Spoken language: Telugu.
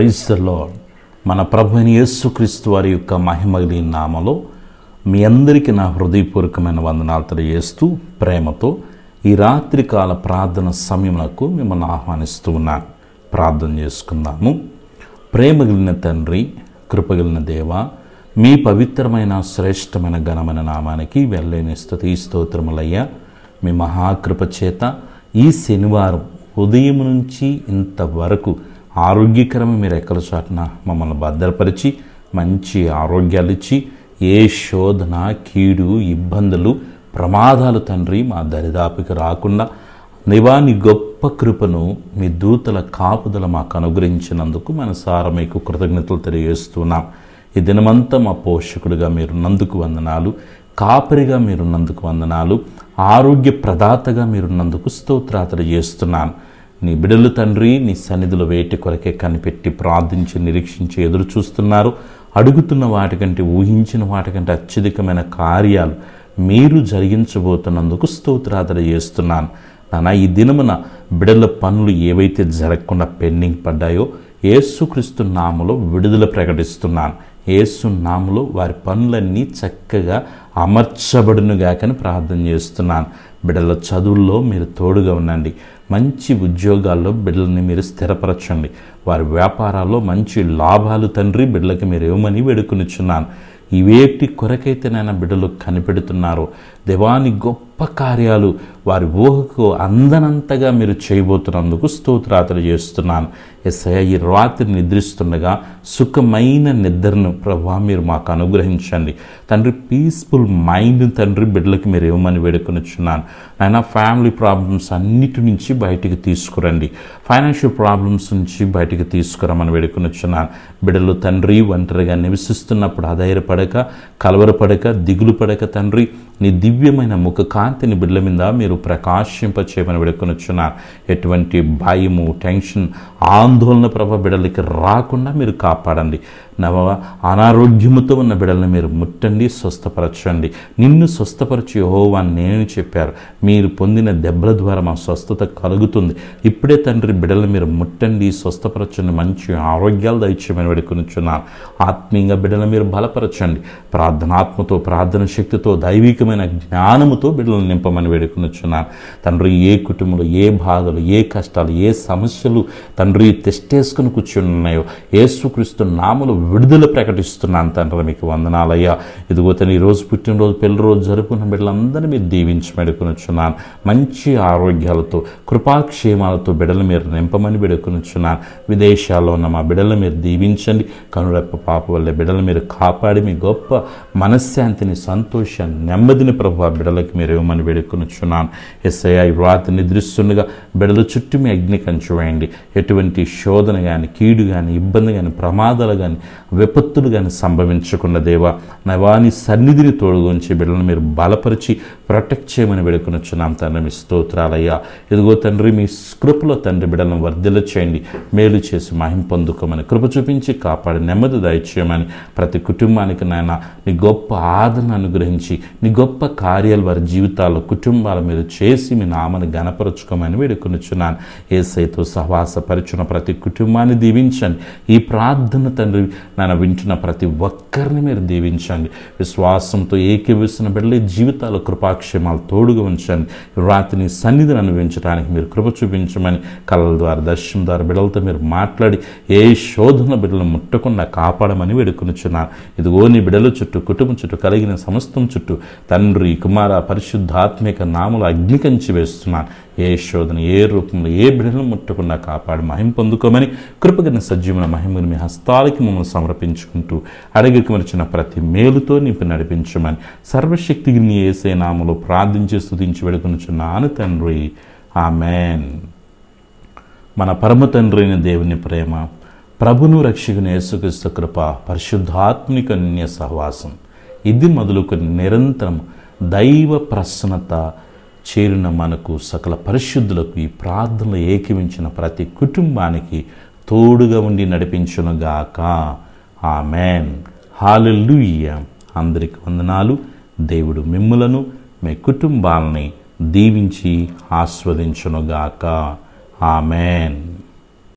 Praise the lord. మన ప్రభువైన యేసుక్రీస్తు వారి యొక్క మహిమగల నామములో మీ అందరికీ నా హృదయపూర్వకమైన వందనాలు తెలియజేస్తూ ప్రేమతో ఈ రాత్రికాల ప్రార్థన సమయమునకు మిమ్మల్ని ఆహ్వానిస్తూ ఉన్నాను. ప్రార్థన చేసుకుందాము. ప్రేమగలిగిన తండ్రి, కృపగలిగిన దేవ, మీ పవిత్రమైన శ్రేష్టమైన ఘనమైన నామానికి వెళ్ళలేని స్తుతి స్తోత్రములయ్యా. మీ మహాకృప చేత ఈ శనివారం ఉదయం నుంచి ఇంతవరకు ఆరోగ్యకరమైన మీరు ఎక్కల చాటున మమ్మల్ని భద్రపరిచి మంచి ఆరోగ్యాలు ఇచ్చి ఏ శోధన, కీడు, ఇబ్బందులు, ప్రమాదాలు తండ్రి మా దరిదాపుకి రాకుండా నీ గొప్ప కృపను మీ దూతల కాపుదల మాకు అనుగ్రహించినందుకు మనసారా మీకు కృతజ్ఞతలు తెలియజేస్తున్నాం. ఈ దినమంతా మా పోషకుడిగా మీరున్నందుకు వందనాలు, కాపరిగా మీరున్నందుకు వందనాలు, ఆరోగ్య ప్రదాతగా మీరున్నందుకు స్తోత్రాలు చేస్తున్నాను. నీ బిడ్డలు తండ్రి నీ సన్నిధిలో వేటి కొరకే కనిపెట్టి ప్రార్థించి నిరీక్షించి ఎదురు చూస్తున్నారు. అడుగుతున్న వాటికంటే, ఊహించిన వాటికంటే అత్యధికమైన కార్యాలు మీరు జరిగించబోతున్నందుకు స్తోత్రాలు చేస్తున్నాను. నాన్న, ఈ దినమున బిడ్డల పనులు ఏవైతే జరగకుండా పెండింగ్ పడ్డాయో యేసుక్రీస్తు నామములో విడుదల ప్రకటిస్తున్నాను. యేసు నామములో వారి పనులన్నీ చక్కగా అమర్చబడునుగాకని ప్రార్థన చేస్తున్నాను. బిడ్డల చదువుల్లో మీరు తోడుగా ఉండండి. మంచి ఉద్యోగాల్లో బిడ్డలని మీరు స్థిరపరచండి. వారి వ్యాపారాల్లో మంచి లాభాలు తండ్రి బిడ్డలకి మీరు ఇవ్వమని వేడుకొనిచున్నాను. ఇవేటి కొరకైతేనైనా బిడ్డలు కనిపెడుతున్నారో దేవాని గొప్ప కార్యాలు వారి ఊహకు అందనంతగా మీరు చేయబోతున్నందుకు స్తోత్రాలు చేస్తున్నాను. యేసయ్యా, ఈ రాత్రి నిద్రిస్తుండగా సుఖమైన నిద్రను ప్రభువా మీరు మాకు అనుగ్రహించండి తండ్రి. పీస్ఫుల్ మైండ్ తండ్రి బిడ్డలకి మీరు ఇవ్వమని వేడుకొనిచున్నాను. నాయన, ఫ్యామిలీ ప్రాబ్లమ్స్ అన్నిటి నుంచి బయటికి తీసుకురండి. ఫైనాన్షియల్ ప్రాబ్లమ్స్ నుంచి బయటికి తీసుకురమని వేడుకొనిచున్నాను. బిడ్డలు తండ్రి ఒంటరిగా నివసిస్తున్నప్పుడు అధైర్యపడక, కలవరపడక, దిగులు పడక తండ్రి నీ దివ్యమైన ముఖ కాంతిని బిడ్డల మీద మీరు ప్రకాశింపచేయమని వేడుకొనిచున్నాను. ఎటువంటి భయము, టెన్షన్, ఆందోళన ప్రభ బిడ్డలకి రాకుండా మీరు కాపాడండి. అనారోగ్యముతో ఉన్న బిడ్డలను మీరు ముట్టండి, స్వస్థపరచండి. నిన్ను స్వస్థపరచి యెహోవా నేను చెప్పారు. మీరు పొందిన దెబ్బల ద్వారా మా స్వస్థత కలుగుతుంది. ఇప్పుడే తండ్రి బిడ్డలను మీరు ముట్టండి, స్వస్థపరచండి, మంచి ఆరోగ్యాలు దయచేయమని వేడుకొనిచున్నాను. ఆత్మీయంగా బిడ్డలను మీరు బలపరచండి. ప్రార్థనాత్మతో, ప్రార్థన శక్తితో, దైవికమైన జ్ఞానముతో బిడ్డలను నింపమని వేడుకొనిచున్నాను. తండ్రి, ఏ కుటుంబంలో ఏ బాధలు, ఏ కష్టాలు, ఏ సమస్యలు తండ్రి తెస్టేసుకుని కూర్చుని ఉన్నాయో యేసుక్రీస్తు నామములో విడుదల ప్రకటిస్తున్నాను తండ్రి. మీకు వందనాలయ్యా. ఇదిగో తను ఈరోజు పుట్టినరోజు, పెళ్లి రోజు జరుపుకున్న బిడ్డలందరినీ మీరు దీవించి వేడుకొనిచున్నాను. మంచి ఆరోగ్యాలతో, కృపాక్షేమాలతో బిడ్డలు మీరు నింపమని వేడుకొనిచున్నాను. విదేశాల్లో ఉన్న మా బిడ్డలు మీరు దీవించండి. కనురెప్ప పాప వల్ల బిడ్డలు మీరు కాపాడి మీ గొప్ప మనశ్శాంతిని, సంతోషాన్ని, నెమ్మదిని ప్రభు ఆ బిడ్డలకి మీరు ఇవ్వమని వేడుకొనిచున్నాను. యేసయ్యా, ఈ రాత్రి నిద్రిస్తుండగా బిడ్డల చుట్టూ మీ అగ్ని కంచి వేయండి. ఎటువంటి శోధన కానీ, కీడు కానీ, ఇబ్బంది కానీ, ప్రమాదాలు కానీ, విపత్తులు కానీ సంభవించకుండా దేవా నవాని సన్నిధిని తోడుగుంచి బిడ్డలను మీరు బలపరిచి ప్రొటెక్ట్ చేయమని వేడుకొనిచున్నాం తండ్రి. మీ స్తోత్రాలయ్యా. ఇదిగో తండ్రి మీ కృపలో తండ్రి బిడ్డలను వర్ధిల్ల చేయండి. మేలు చేసి మహిమ పొందుకోమని, కృప చూపించి కాపాడి నెమ్మది దయచేయమని, ప్రతి కుటుంబానికి నాయన నీ గొప్ప ఆదరణ అనుగ్రహించి నీ గొప్ప కార్యాలు వారి జీవితాల్లో, కుటుంబాల మీద చేసి మీ నామని గణపరచుకోమని వేడుకొనిచున్నాను. యేసయ్యతో సహవాసపరిచిన ప్రతి కుటుంబాన్ని దీవించండి. ఈ ప్రార్థన తండ్రి నన్ను వింటున్న ప్రతి ఒక్కరిని మీరు దీవించండి. విశ్వాసంతో ఏకీవిస్తున్న బిడ్డల జీవితాలు కృపాక్షేమాలు తోడుగా ఉంచండి. రాత్రిని సన్నిధిని అనుభవించడానికి మీరు కృప చూపించమని, కళల ద్వారా, దర్శనం ద్వారా బిడ్డలతో మీరు మాట్లాడి ఏ శోధన బిడ్డలను ముట్టకుండా కాపాడమని వేడుకొనిచున్నాను. ఇదిగో నీ బిడ్డల చుట్టూ, కుటుంబం చుట్టూ, కలిగిన సమస్తం చుట్టూ తండ్రి, కుమార, పరిశుద్ధాత్మిక నామములు అగ్ని కంచి వేస్తున్నాను. ఏ శోధన, ఏ రూపంలో ఏ బిడ్డలను ముట్టకుండా కాపాడి మహిమ పొందుకోమని, కృపగిన సజీవన మహిమను మీ హస్తాలకి మమ్మల్ని సమర్పించుకుంటూ అడిగికి మరిచిన ప్రతి మేలుతో నింపి నడిపించమని సర్వశక్తికి నీ యేసే నామములో ప్రార్థించి స్తుతించి వేడుకొనిచున్నాను తండ్రి. ఆమేన్. మన పరమ తండ్రి అయిన దేవుని ప్రేమ, ప్రభును రక్షకుని యేసుక్రీస్తు కృప, పరిశుద్ధాత్మిక అన్య సహవాసం ఇది మొదలుకొని నిరంతరం దైవ ప్రసన్నత చేరిన మనకు, సకల పరిశుద్ధులకు, ఈ ప్రార్థనలు ఏకీవించిన ప్రతి కుటుంబానికి తోడుగా ఉండి నడిపించునుగాక. ఆమేన్. హల్లెలూయా. అందరికి వందనాలు. దేవుడు మిమ్ములను, మీ కుటుంబాలని దీవించి ఆస్వాదించునుగాక. ఆమేన్.